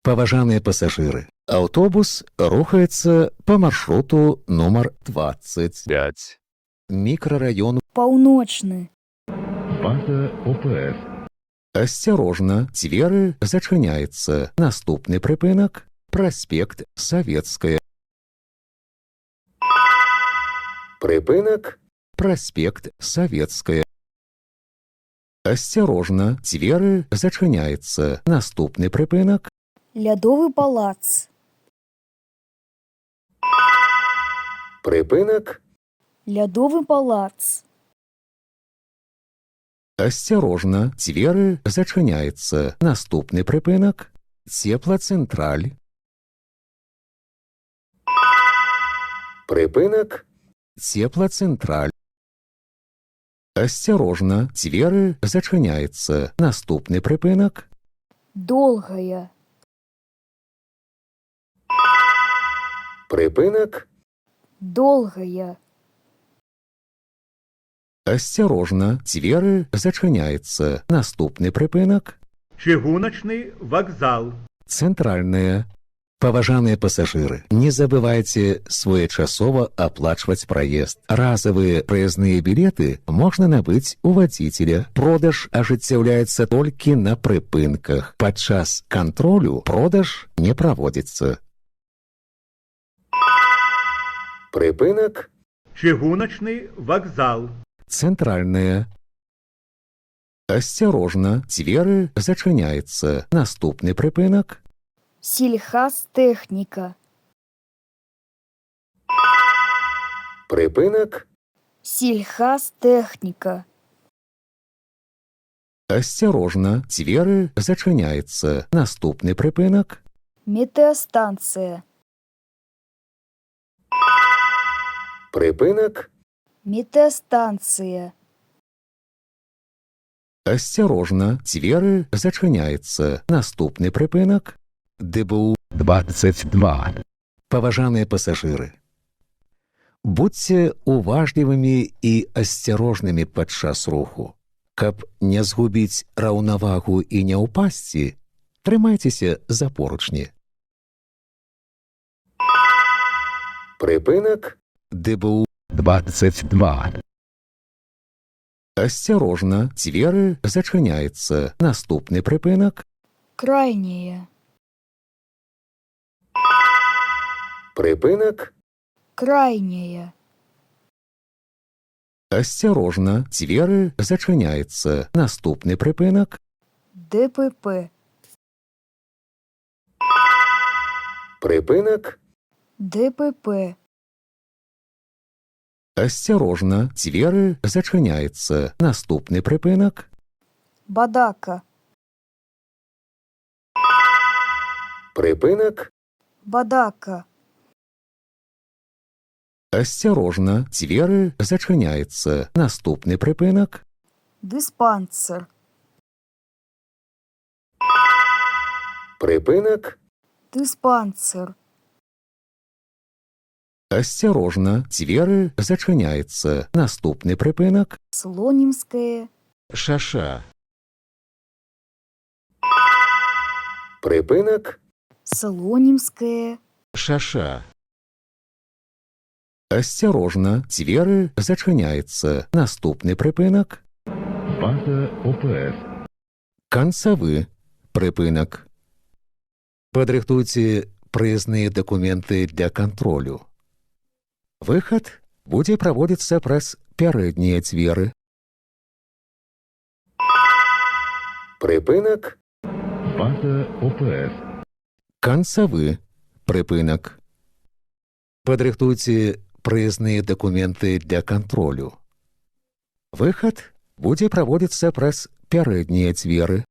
Паважаныя пасажыры, аўтобус рухаецца па маршруту нумар 25. Мікрараён Паўночны. База ОПС. Асцярожна, дзверы зачыняецца. Наступны прыпынак – праспект Савецкая. Прыпынак – праспект Савецкая. Асцярожна, дзверы зачыняецца. Наступны прыпынак – Лядовы палац. прыпынак – Лядовы палац. Асцярожна, дзверы зачыняецца. Наступны прыпынак – Цеплацэнтраль. Прыпынак – Цеплацэнтраль. Асцярожна, дзверы зачыняецца. Наступны прыпынак – Долгая. прыпынак – Долгая. Асцярожна, дзверы зачыняецца. Наступны прыпынак – Чыгуначны вакзал. Цэнтральная. Паважаныя пасажыры, не забывайце своечасова аплачваць праезд. Разавыя праязныя білеты можна набыць у вадзіцеля. Продаж ажыццяўляецца толькі на прыпынках. Падчас кантролю продаж не праводзіцца. Прыпынак – Чыгуначны вакзал. Цэнтральная. Асцярожна, дзверы зачыняецца. Наступны прыпынак – Сельхазтэхніка. прыпынак – Сельхазтэхніка. асцярожна, дзверы зачыняецца. Наступны прыпынак – Метэастанцыя. прыпынак – Метэастанцыя. асцярожна, дзверы зачыняецца. Наступны прыпынак – ДБУ 22. Паважаныя пасажыры, будзьце уважлівымі і асцярожнымі падчас руху. Каб не згубіць раўнавагу і не ўпасці, трымайцеся за поручні. Прыпынак – ДБУ 22. асцярожна, дзверы зачыняецца. Наступны прыпынак – Крайняя. прыпынак – Крайняя. асцярожна, дзверы зачыняецца. Наступны прыпынак – ДПП. прыпынак – ДПП. асцярожна, дзверы зачыняецца. Наступны прыпынак – Бадака. прыпынак – Бадака. асцярожна, дзверы зачыняецца. Наступны прыпынак – Дыспансер. прыпынак – Дыспансер. асцярожна, дзверы зачыняецца. Наступны прыпынак – Слонімская. Шаша. Прыпынак – Слонімская. Шаша. Асцярожна, дзверы зачыняецца. Наступны прыпынак – База ОПС. канцавы прыпынак. Падрыхтуйце праязныя дакументы для кантролю. Выхад будзе праводзіцца праз пярэднія дзверы. Прыпынак – База ОПС. канцавы прыпынак. Падрыхтуйце праязныя дакументы для кантролю. Выхад будзе праводзіцца праз пярэднія дзверы.